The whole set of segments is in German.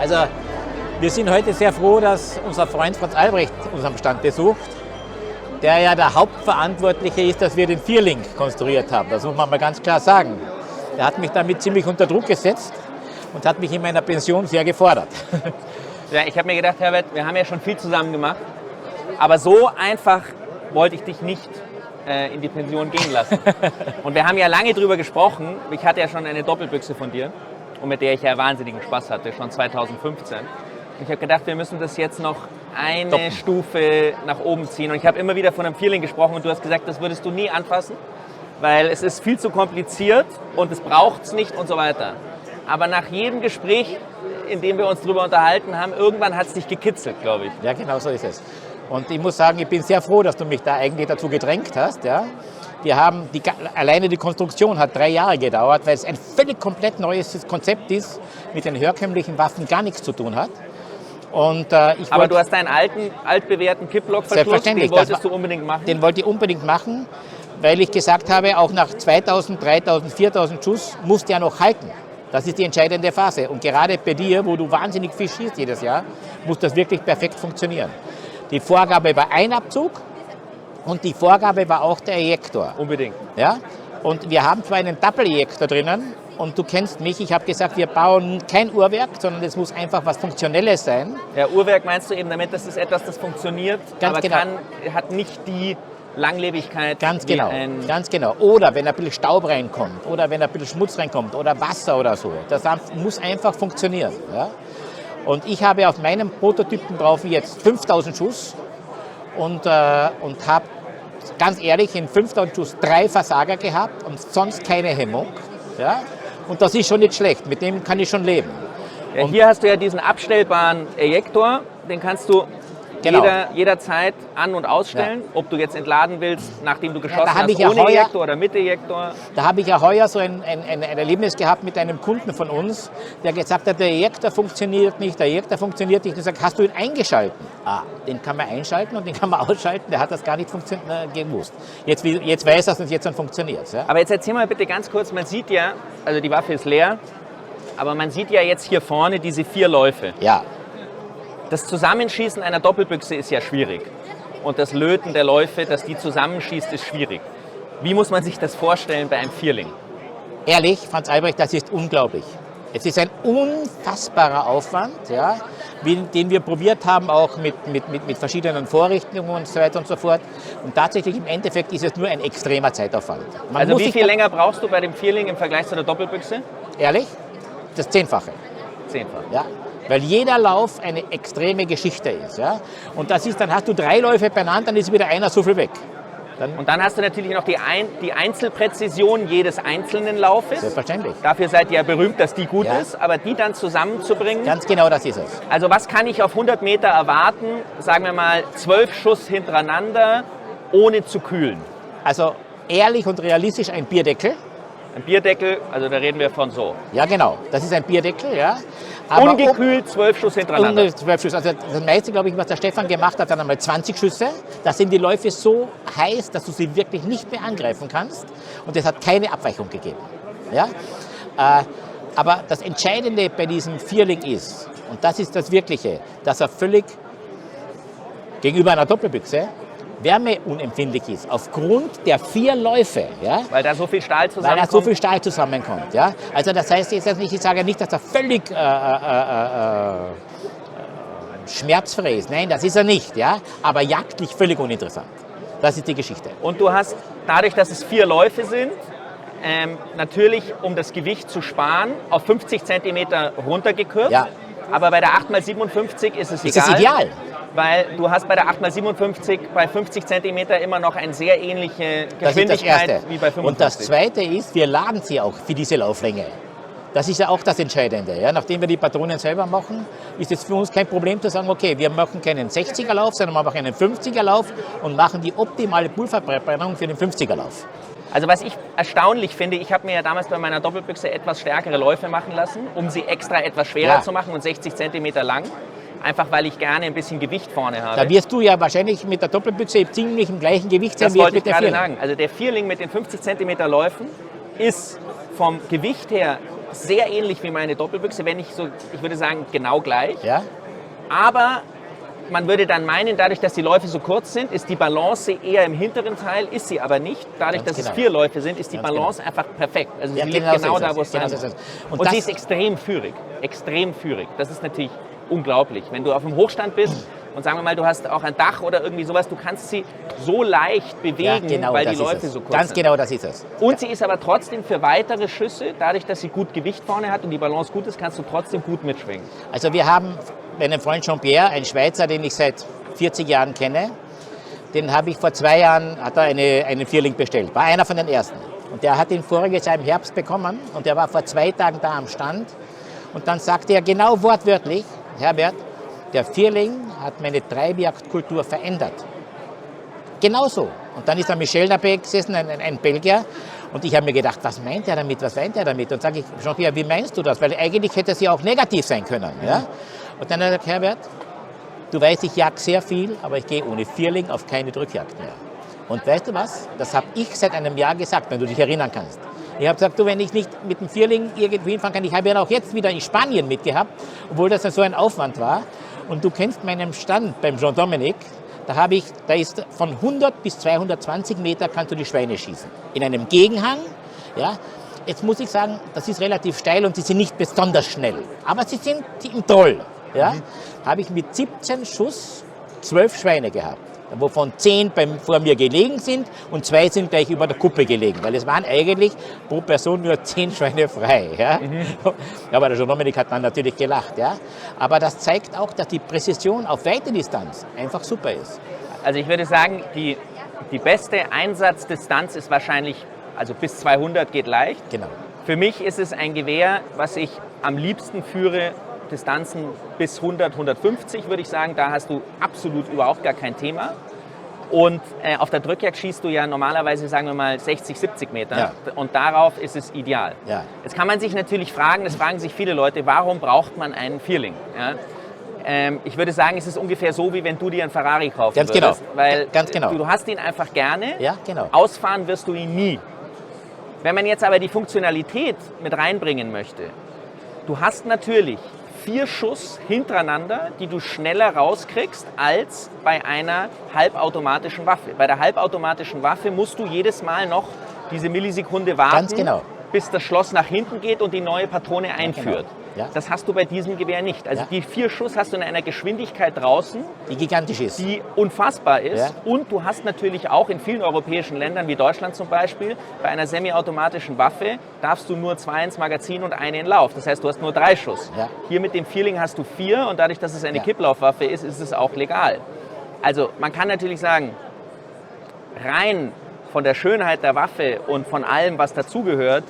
Also wir sind heute sehr froh, dass unser Freund Franz Albrecht unseren Stand besucht, der ja der Hauptverantwortliche ist, dass wir den Vierling konstruiert haben. Das muss man mal ganz klar sagen. Er hat mich damit ziemlich unter Druck gesetzt und hat mich in meiner Pension sehr gefordert. Ja, ich habe mir gedacht, Herbert, wir haben ja schon viel zusammen gemacht, aber so einfach wollte ich dich nicht in die Pension gehen lassen. Und wir haben ja lange drüber gesprochen. Ich hatte ja schon eine Doppelbüchse von dir und mit der ich ja wahnsinnigen Spaß hatte, schon 2015. Und ich habe gedacht, wir müssen das jetzt noch eine Stufe nach oben ziehen. Und ich habe immer wieder von einem Vierling gesprochen und du hast gesagt, das würdest du nie anfassen, weil es ist viel zu kompliziert und es braucht es nicht und so weiter. Aber nach jedem Gespräch, in dem wir uns darüber unterhalten haben, irgendwann hat es dich gekitzelt, glaube ich. Ja, genau so ist es. Und ich muss sagen, ich bin sehr froh, dass du mich da eigentlich dazu gedrängt hast. Ja. Wir haben alleine die Konstruktion hat 3 Jahre gedauert, weil es ein völlig komplett neues Konzept ist, mit den herkömmlichen Waffen gar nichts zu tun hat. Und, aber du hast deinen altbewährten Kipplockverschluss, den wolltest du unbedingt machen? Den wollte ich unbedingt machen, weil ich gesagt habe, auch nach 2000, 3000, 4000 Schuss muss der noch halten. Das ist die entscheidende Phase. Und gerade bei dir, wo du wahnsinnig viel schießt jedes Jahr, muss das wirklich perfekt funktionieren. Die Vorgabe war ein Abzug und die Vorgabe war auch der Ejektor. Unbedingt. Ja? Und wir haben zwar einen Double-Ejektor drinnen und du kennst mich, ich habe gesagt, wir bauen kein Uhrwerk, sondern es muss einfach was Funktionelles sein. Ja, Uhrwerk meinst du eben damit, das ist etwas, das funktioniert, ganz aber genau. Hat nicht die Langlebigkeit. Ganz genau, ganz genau. Oder wenn ein bisschen Staub reinkommt oder wenn ein bisschen Schmutz reinkommt oder Wasser oder so. Das muss einfach funktionieren. Ja? Und ich habe auf meinem Prototypen drauf jetzt 5000 Schuss und habe ganz ehrlich in 5000 Schuss 3 Versager gehabt und sonst keine Hemmung. Ja? Und das ist schon nicht schlecht, mit dem kann ich schon leben. Ja, hier hast du ja diesen abstellbaren Ejektor, den kannst du jederzeit an- und ausstellen, ob du jetzt entladen willst, nachdem du geschossen hast, ohne Ejektor oder mit Ejektor. Da habe ich ja heuer so ein Erlebnis gehabt mit einem Kunden von uns, der gesagt hat, der Ejektor funktioniert nicht, der Ejektor funktioniert nicht. Und gesagt, hast du ihn eingeschalten? Den kann man einschalten und den kann man ausschalten, der hat das gar nicht gewusst. Jetzt weiß er es und jetzt dann funktioniert es. Ja? Aber jetzt erzähl mal bitte ganz kurz, man sieht ja, also die Waffe ist leer, aber man sieht ja jetzt hier vorne diese 4 Läufe. Ja. Das Zusammenschießen einer Doppelbüchse ist ja schwierig. Und das Löten der Läufe, dass die zusammenschießt, ist schwierig. Wie muss man sich das vorstellen bei einem Vierling? Ehrlich, Franz Albrecht, das ist unglaublich. Es ist ein unfassbarer Aufwand, ja, den wir probiert haben, auch mit verschiedenen Vorrichtungen und so weiter und so fort. Und tatsächlich im Endeffekt ist es nur ein extremer Zeitaufwand. Also wie viel länger brauchst du bei dem Vierling im Vergleich zu der Doppelbüchse? Ehrlich? Das 10-fache. 10-fach. Ja. Weil jeder Lauf eine extreme Geschichte ist. Ja? Und das ist, dann hast du 3 Läufe beieinander, dann ist wieder einer so viel weg. Und dann hast du natürlich noch die Einzelpräzision jedes einzelnen Laufes. Selbstverständlich. Dafür seid ihr ja berühmt, dass die gut ist, aber die dann zusammenzubringen. Ganz genau, das ist es. Also was kann ich auf 100 Meter erwarten, sagen wir mal 12 Schuss hintereinander, ohne zu kühlen? Also ehrlich und realistisch ein Bierdeckel. Ein Bierdeckel, also da reden wir von so. Ja, genau. Das ist ein Bierdeckel, ja. Aber ungekühlt 12 Schuss hintereinander. 12 Schuss. Also das meiste, glaube ich, was der Stefan gemacht hat, dann einmal 20 Schüsse. Da sind die Läufe so heiß, dass du sie wirklich nicht mehr angreifen kannst. Und es hat keine Abweichung gegeben. Ja? Aber das Entscheidende bei diesem Vierling ist, und das ist das Wirkliche, dass er völlig gegenüber einer Doppelbüchse wärmeunempfindlich ist, aufgrund der 4 Läufe. Ja? Weil da so viel Stahl zusammenkommt? Weil da so viel Stahl zusammenkommt. Ja? Also das heißt jetzt nicht, ich sage nicht, dass er völlig schmerzfrei ist. Nein, das ist er nicht. Ja? Aber jagdlich völlig uninteressant. Das ist die Geschichte. Und du hast, dadurch, dass es 4 Läufe sind, natürlich, um das Gewicht zu sparen, auf 50 cm runtergekürzt. Ja. Aber bei der 8x57 ist es egal. Ist es ideal? Weil du hast bei der 8x57 bei 50 cm immer noch eine sehr ähnliche Geschwindigkeit wie bei 55. Und das Zweite ist, wir laden sie auch für diese Lauflänge. Das ist ja auch das Entscheidende. Ja? Nachdem wir die Patronen selber machen, ist es für uns kein Problem zu sagen, okay, wir machen keinen 60er-Lauf, sondern wir machen einen 50er-Lauf und machen die optimale Pulververbrennung für den 50er-Lauf. Also was ich erstaunlich finde, ich habe mir ja damals bei meiner Doppelbüchse etwas stärkere Läufe machen lassen, um sie extra etwas schwerer zu machen und 60 cm lang. Einfach weil ich gerne ein bisschen Gewicht vorne habe. Da wirst du ja wahrscheinlich mit der Doppelbüchse ziemlich im gleichen Gewicht sein wie mit der Vierling. Das wollte ich gerade sagen. Also der Vierling mit den 50 cm Läufen ist vom Gewicht her sehr ähnlich wie meine Doppelbüchse, wenn nicht so, ich würde sagen, genau gleich. Ja? Aber man würde dann meinen, dadurch, dass die Läufe so kurz sind, ist die Balance eher im hinteren Teil, ist sie aber nicht. Dadurch, Ganz dass genau. es 4 Läufe sind, ist die Ganz Balance einfach perfekt. Also Ja, sie liegt genau so genau ist da, es. wo es Genau sein so muss. ist es. Und Und sie das- ist extrem führig. Extrem führig. Das ist natürlich unglaublich. Wenn du auf dem Hochstand bist und sagen wir mal, du hast auch ein Dach oder irgendwie sowas, du kannst sie so leicht bewegen, weil die das ist Läufe es. so kurz Ganz sind. genau, das ist es. Und sie ist aber trotzdem für weitere Schüsse, dadurch, dass sie gut Gewicht vorne hat und die Balance gut ist, kannst du trotzdem gut mitschwingen. Also wir haben meinen Freund Jean-Pierre, einen Schweizer, den ich seit 40 Jahren kenne, den habe ich vor 2 Jahren, hat er einen Vierling bestellt, war einer von den ersten. Und der hat ihn voriges Jahr im Herbst bekommen und der war vor 2 Tagen da am Stand. Und dann sagte er genau wortwörtlich, Herbert, der Vierling hat meine Treibjagdkultur verändert. Genauso. Und dann ist da Michel dabei gesessen, ein Belgier. Und ich habe mir gedacht, was meint er damit, was meint er damit? Und sage ich, Jean-Pierre, wie meinst du das? Weil eigentlich hätte es ja auch negativ sein können. Ja? Und dann hat er gesagt, Herbert, du weißt, ich jag sehr viel, aber ich gehe ohne Vierling auf keine Drückjagd mehr. Und weißt du was? Das habe ich seit einem Jahr gesagt, wenn du dich erinnern kannst. Ich habe gesagt, du, wenn ich nicht mit dem Vierling irgendwo hinfahren kann, ich habe ja auch jetzt wieder in Spanien mitgehabt, obwohl das ja so ein Aufwand war. Und du kennst meinen Stand beim Jean-Dominique, da ist von 100 bis 220 Meter kannst du die Schweine schießen. In einem Gegenhang, ja. Jetzt muss ich sagen, das ist relativ steil und sie sind nicht besonders schnell. Aber sie sind toll, ja. Habe ich mit 17 Schuss 12 Schweine gehabt, wovon 10 vor mir gelegen sind und 2 sind gleich über der Kuppe gelegen, weil es waren eigentlich pro Person nur 10 Schweine frei. Ja? Aber der Jean-Dominique hat dann natürlich gelacht. Ja? Aber das zeigt auch, dass die Präzision auf weite Distanz einfach super ist. Also ich würde sagen, die beste Einsatzdistanz ist wahrscheinlich, also bis 200 geht leicht. Genau. Für mich ist es ein Gewehr, was ich am liebsten führe, Distanzen bis 100, 150 würde ich sagen, da hast du absolut überhaupt gar kein Thema. Und auf der Drückjagd schießt du ja normalerweise, sagen wir mal, 60, 70 Meter. Ja. Und darauf ist es ideal. Ja. Jetzt kann man sich natürlich fragen, das fragen sich viele Leute, warum braucht man einen Vierling? Ja? Ich würde sagen, es ist ungefähr so, wie wenn du dir einen Ferrari kaufen Ganz würdest. genau. Weil Ganz genau. du hast ihn einfach gerne, Ja, genau. ausfahren wirst du ihn nie. Wenn man jetzt aber die Funktionalität mit reinbringen möchte, du hast natürlich 4 Schuss hintereinander, die du schneller rauskriegst als bei einer halbautomatischen Waffe. Bei der halbautomatischen Waffe musst du jedes Mal noch diese Millisekunde warten, Ganz genau. bis das Schloss nach hinten geht und die neue Patrone einführt. Ja. Das hast du bei diesem Gewehr nicht. Also Ja. die 4 Schuss hast du in einer Geschwindigkeit draußen, Die gigantisch ist. die unfassbar ist. Ja. Und du hast natürlich auch in vielen europäischen Ländern, wie Deutschland zum Beispiel, bei einer semiautomatischen Waffe darfst du nur 2 ins Magazin und 1 in Lauf. Das heißt, du hast nur 3 Schuss. Ja. Hier mit dem Vierling hast du 4 und dadurch, dass es eine Ja. Kipplaufwaffe ist, ist es auch legal. Also man kann natürlich sagen, rein von der Schönheit der Waffe und von allem, was dazugehört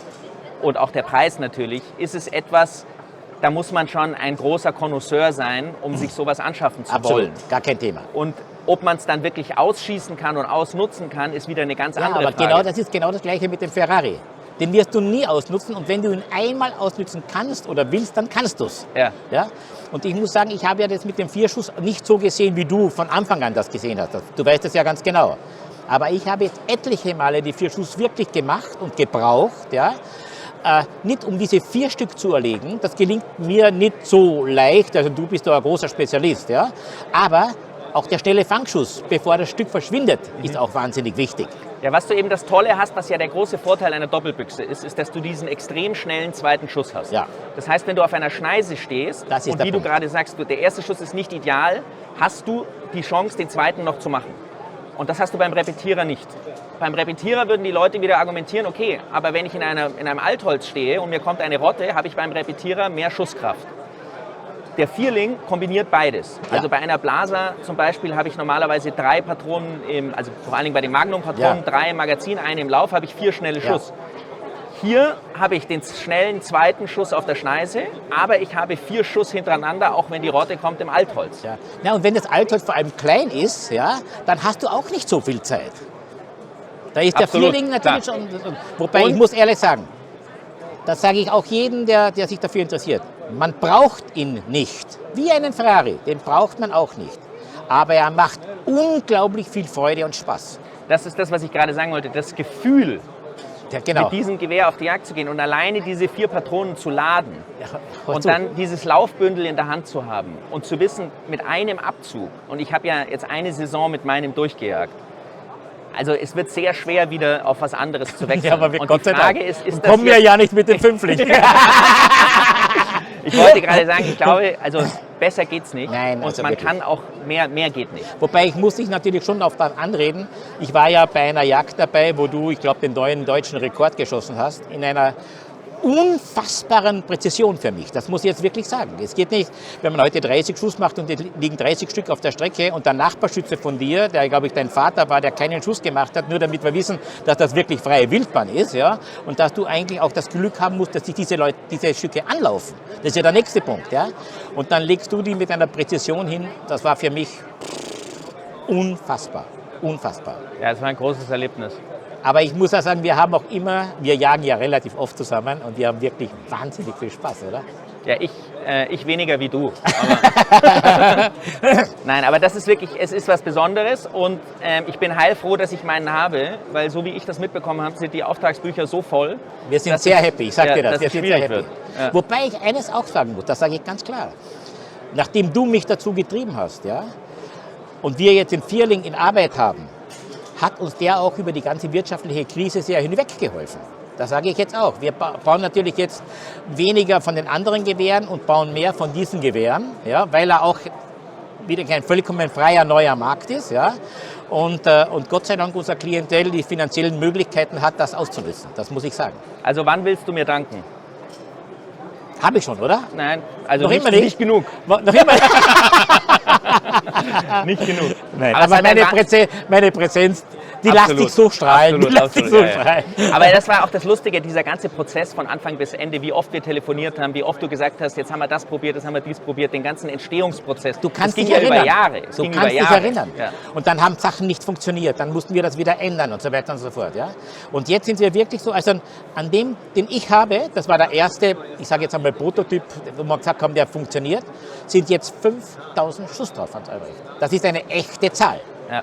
und auch der Preis natürlich, ist es etwas, da muss man schon ein großer Connoisseur sein, um sich sowas anschaffen zu Absolut, wollen. gar kein Thema. Und ob man es dann wirklich ausschießen kann und ausnutzen kann, ist wieder eine ganz Ja, andere aber Frage. genau das ist genau das Gleiche mit dem Ferrari. Den wirst du nie ausnutzen und wenn du ihn einmal ausnutzen kannst oder willst, dann kannst du es. Ja. Ja? Und ich muss sagen, ich habe ja das mit dem Vierschuss nicht so gesehen, wie du von Anfang an das gesehen hast. Du weißt das ja ganz genau. Aber ich habe jetzt etliche Male die 4 Schuss wirklich gemacht und gebraucht, ja? Nicht um diese 4 Stück zu erlegen, das gelingt mir nicht so leicht, also du bist da ein großer Spezialist, ja? Aber auch der schnelle Fangschuss, bevor das Stück verschwindet, ist auch wahnsinnig wichtig. Ja, was du eben das Tolle hast, was ja der große Vorteil einer Doppelbüchse ist, ist, dass du diesen extrem schnellen zweiten Schuss hast. Ja. Das heißt, wenn du auf einer Schneise stehst Das ist und der wie du Punkt. gerade sagst, der erste Schuss ist nicht ideal, hast du die Chance, den zweiten noch zu machen. Und das hast du beim Repetierer nicht. Beim Repetierer würden die Leute wieder argumentieren, okay, aber wenn ich in einem Altholz stehe und mir kommt eine Rotte, habe ich beim Repetierer mehr Schusskraft. Der Vierling kombiniert beides. Ja. Also bei einer Blaser zum Beispiel habe ich normalerweise 3 Patronen, also vor allen Dingen bei den Magnum-Patronen, Ja. 3 im Magazin, 1 im Lauf, habe ich 4 schnelle Ja. Schuss. Hier habe ich den schnellen zweiten Schuss auf der Schneise, aber ich habe 4 Schuss hintereinander, auch wenn die Rotte kommt im Altholz. Ja. Ja, und wenn das Altholz vor allem klein ist, ja, dann hast du auch nicht so viel Zeit. Da ist Absolut, der Vierling natürlich klar. schon. Wobei Und- ich muss ehrlich sagen, das sage ich auch jedem, der sich dafür interessiert. Man braucht ihn nicht. Wie einen Ferrari, den braucht man auch nicht. Aber er macht unglaublich viel Freude und Spaß. Das ist das, was ich gerade sagen wollte. Das Gefühl Ja, genau. mit diesem Gewehr auf die Jagd zu gehen und alleine diese 4 Patronen zu laden hör und zu. dann dieses Laufbündel in der Hand zu haben und zu wissen, mit einem Abzug, und ich habe ja jetzt eine Saison mit meinem durchgejagt, also es wird sehr schwer, wieder auf was anderes zu wechseln. Ja, aber und Gott die sei Frage Dank. ist das kommen wir jetzt, ja nicht mit den Fünfling. ich wollte gerade sagen, ich glaube, also besser geht's nicht. Nein, und also man wirklich. kann auch, mehr geht nicht. Wobei ich muss dich natürlich schon auf dann anreden. Ich war ja bei einer Jagd dabei, wo du, ich glaube, den neuen deutschen Rekord geschossen hast, in einer unfassbaren Präzision für mich. Das muss ich jetzt wirklich sagen. Es geht nicht, wenn man heute 30 Schuss macht und es liegen 30 Stück auf der Strecke und der Nachbarschütze von dir, der, glaube ich, dein Vater war, der keinen Schuss gemacht hat, nur damit wir wissen, dass das wirklich freie Wildbahn ist, ja, und dass du eigentlich auch das Glück haben musst, dass sich diese Stücke anlaufen. Das ist ja der nächste Punkt, ja. Und dann legst du die mit einer Präzision hin. Das war für mich unfassbar. Unfassbar. Ja, es war ein großes Erlebnis. Aber ich muss ja sagen, wir jagen ja relativ oft zusammen und wir haben wirklich wahnsinnig viel Spaß, oder? Ja, ich weniger wie du. Aber nein, aber das ist wirklich, es ist was Besonderes und ich bin heilfroh, dass ich meinen habe, weil so wie ich das mitbekommen habe, sind die Auftragsbücher so voll. Wir sind sehr happy, ich sag dir das. dass Wir es sind sehr schwierig happy. wird. Ja. Wobei ich eines auch sagen muss, das sage ich ganz klar. Nachdem du mich dazu getrieben hast, ja, und wir jetzt in Vierling in Arbeit haben, hat uns der auch über die ganze wirtschaftliche Krise sehr hinweggeholfen. Das sage ich jetzt auch. Wir bauen natürlich jetzt weniger von den anderen Gewehren und bauen mehr von diesen Gewehren, ja, weil er auch wieder kein vollkommen freier neuer Markt ist. Ja, und Gott sei Dank unser Klientel die finanziellen Möglichkeiten hat, das auszunutzen. Das muss ich sagen. Also wann willst du mir danken? Habe ich schon, oder? Nein, also Noch nicht, immer nicht? nicht genug. Noch immer Nicht genug. Nein, Aber es aber hat ein meine Präsenz, die lässt Absolut. dich so strahlen. Absolut, die lässt dich so absolut, ja, strahlen. ja. Aber das war auch das Lustige, dieser ganze Prozess von Anfang bis Ende, wie oft wir telefoniert haben, wie oft du gesagt hast, jetzt haben wir das probiert, jetzt haben wir dies probiert, den ganzen Entstehungsprozz. Du kannst das ging dich ja erinnern. über Jahre. Es Du ging kannst über dich Jahre. erinnern. Ja. Und dann haben Sachen nicht funktioniert. Dann mussten wir das wieder ändern und so weiter und so fort. Ja? Und jetzt sind wir wirklich so, also an dem, den ich habe, das war der erste, ich sage jetzt einmal Prototyp, wo wir gesagt haben, der funktioniert, sind jetzt 5000 Schuss drauf, Hans Albrecht. Das ist eine echte Zahl. Ja.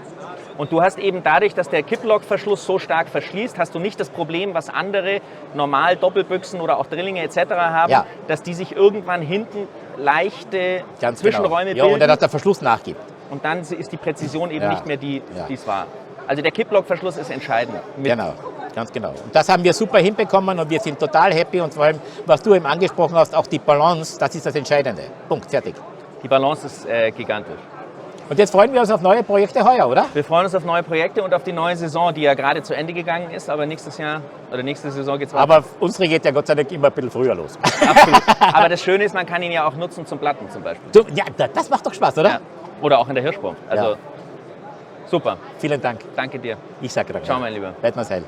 Und du hast eben dadurch, dass der Kipplock-Verschluss so stark verschließt, hast du nicht das Problem, was andere normal Doppelbüchsen oder auch Drillinge etc. haben, Ja. dass die sich irgendwann hinten leichte Ganz Zwischenräume genau. Ja, bilden oder dass der Verschluss nachgibt. und dann ist die Präzision eben Ja. nicht mehr die, Ja. die es war. Also der Kipplock-Verschluss ist entscheidend. Genau, ganz genau. Und das haben wir super hinbekommen und wir sind total happy und vor allem, was du eben angesprochen hast, auch die Balance, das ist das Entscheidende. Punkt, fertig. Die Balance ist gigantisch. Und jetzt freuen wir uns auf neue Projekte heuer, oder? Wir freuen uns auf neue Projekte und auf die neue Saison, die ja gerade zu Ende gegangen ist, aber nächstes Jahr oder nächste Saison geht es weiter. Aber unsere geht ja Gott sei Dank immer ein bisschen früher los. Absolut. Aber das Schöne ist, man kann ihn ja auch nutzen zum Platten zum Beispiel. So, ja, das macht doch Spaß, oder? Ja. Oder auch in der Hirschsprung. Also Ja. super. Vielen Dank. Danke dir. Ich sage danke. Ciao, mein Lieber. Bleibt mir's heil.